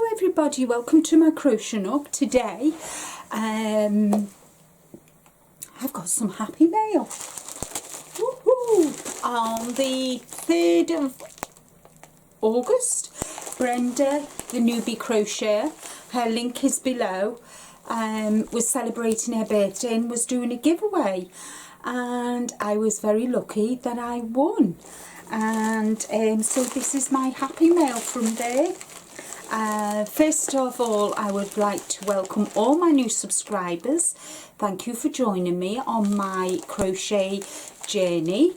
Hello everybody, welcome to my crochet nook. Today I've got some happy mail. Woohoo! On the 3rd of August, Brenda, the Newbie crocheter, her link is below, was celebrating her birthday and was doing a giveaway, and I was very lucky that I won. And so this is my happy mail from there. First of all, I would like to welcome all my new subscribers. Thank you for joining me on my crochet journey,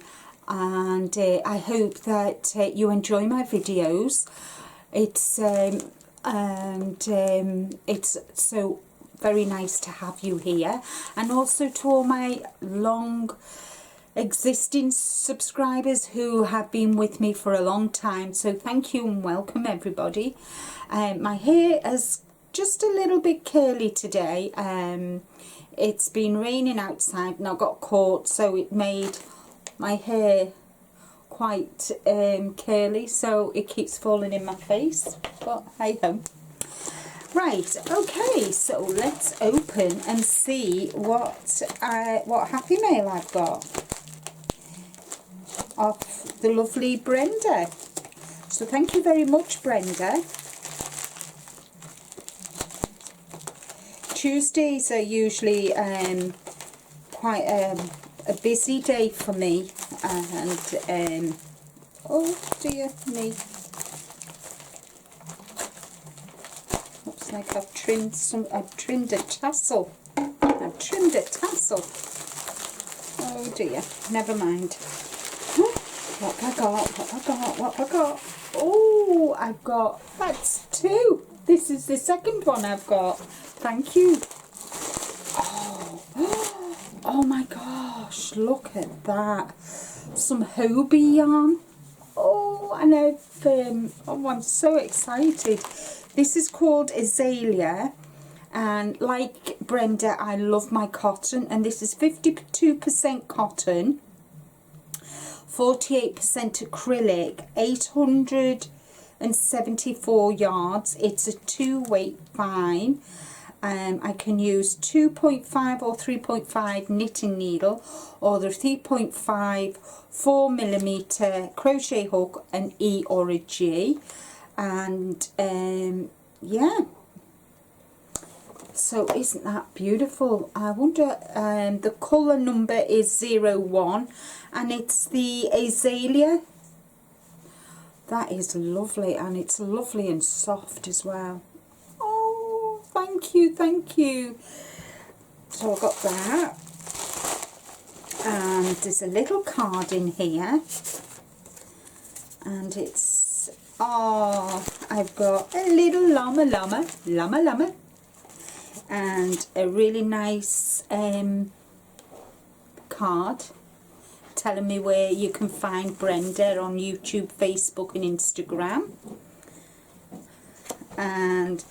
and I hope that you enjoy my videos. It's so very nice to have you here, and also to all my long existing subscribers who have been with me for a long time. So thank you and welcome everybody. My hair is just a little bit curly today. It's been raining outside and I got caught, so it made my hair quite curly, so it keeps falling in my face, but hey ho. Right, okay, so let's open and see what happy mail I've got off the lovely Brenda. So thank you very much, Brenda. Tuesdays are usually quite a busy day for me, and oh dear me, looks like I've trimmed a tassel. I've trimmed a tassel. Oh dear, never mind. What have I got? What have I got? What have I got? Oh, I've got, that's two. This is the second one I've got. Thank you. Oh my gosh, look at that. Some Hobie yarn. Oh, and I'm so excited. This is called Azalea, and like Brenda, I love my cotton, and this is 52% cotton, 48% acrylic, 874 yards. It's a 2-weight fine. I can use 2.5 or 3.5 knitting needle, or the 3.5 4mm crochet hook, an E or a G, and yeah. So isn't that beautiful? I wonder, the colour number is 01, and it's the Azalea. That is lovely, and it's lovely and soft as well. Oh, thank you, thank you. So I got that, and there's a little card in here, and it's, oh, I've got a little llama, and a really nice card telling me where you can find Brenda on YouTube, Facebook and Instagram. And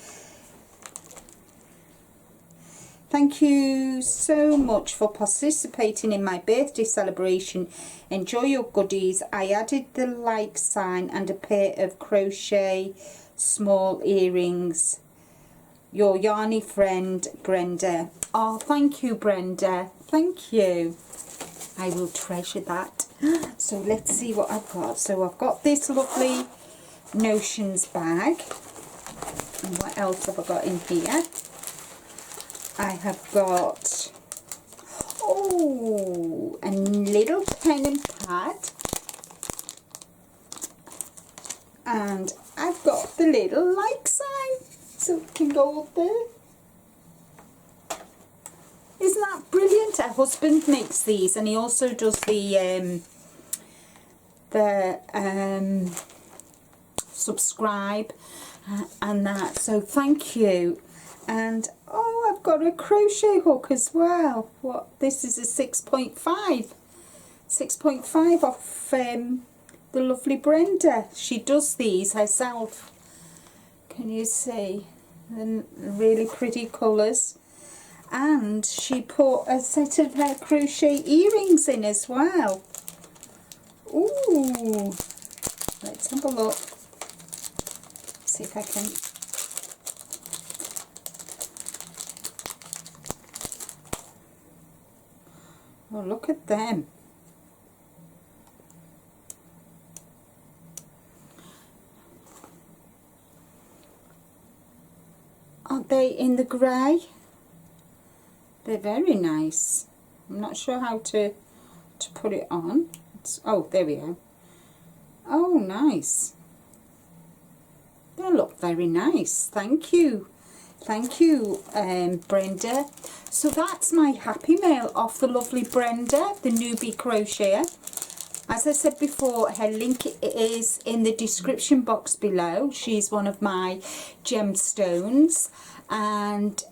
thank you so much for participating in my birthday celebration. Enjoy your goodies. I added the like sign and a pair of crochet small earrings. Your yarny friend, Brenda. Oh, thank you, Brenda. Thank you. I will treasure that. So let's see what I've got. So I've got this lovely Notions bag. And what else have I got in here? I have got, oh, a little pen and pad. And I've got the little like sign, so it can go up there. Isn't that brilliant? Her husband makes these, and he also does the subscribe and that. So thank you. And oh, I've got a crochet hook as well. What? This is a 6.5 off the lovely Brenda. She does these herself. Can you see? The really pretty colours. And she put a set of her crochet earrings in as well. Ooh, let's have a look. See if I can Oh, look at them. Aren't they in the grey? They're very nice. I'm not sure how to put it on. Oh, there we go. Oh, nice. They look very nice. Thank you. Thank you, Brenda. So that's my happy mail off the lovely Brenda, the newbie crocheter. As I said before, her link is in the description box below. She's one of my gemstones, and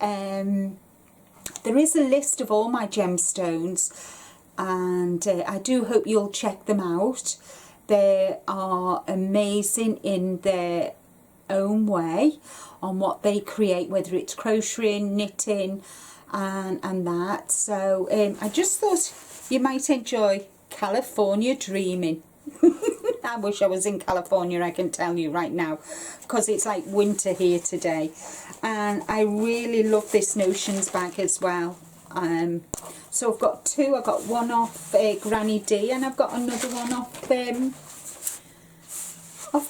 there is a list of all my gemstones, and I do hope you'll check them out. They are amazing in their own way on what they create, whether it's crocheting, knitting, and that. So I just thought you might enjoy California dreaming. I wish I was in California, I can tell you right now, because it's like winter here today. And I really love this Notions bag as well. So I've got two. I've got one off Granny D, and I've got another one off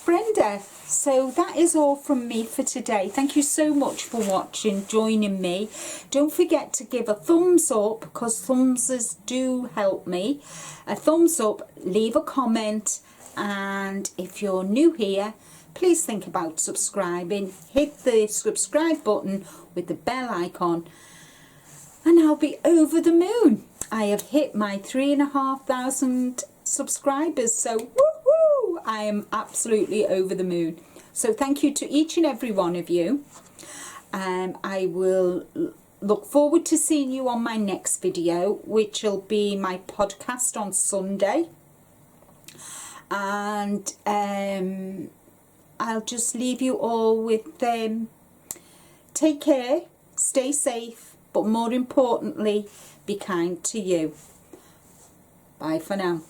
Brenda. So that is all from me for today. Thank you so much for watching, joining me. Don't forget to give a thumbs up, because thumbs do help me. A thumbs up, leave a comment, and if you're new here, please think about subscribing. Hit the subscribe button with the bell icon, and I'll be over the moon. I have hit my 3,500 subscribers, so woohoo! I am absolutely over the moon. So thank you to each and every one of you. I will look forward to seeing you on my next video, which will be my podcast on Sunday. And I'll just leave you all with take care, stay safe, but more importantly, be kind to you. Bye for now.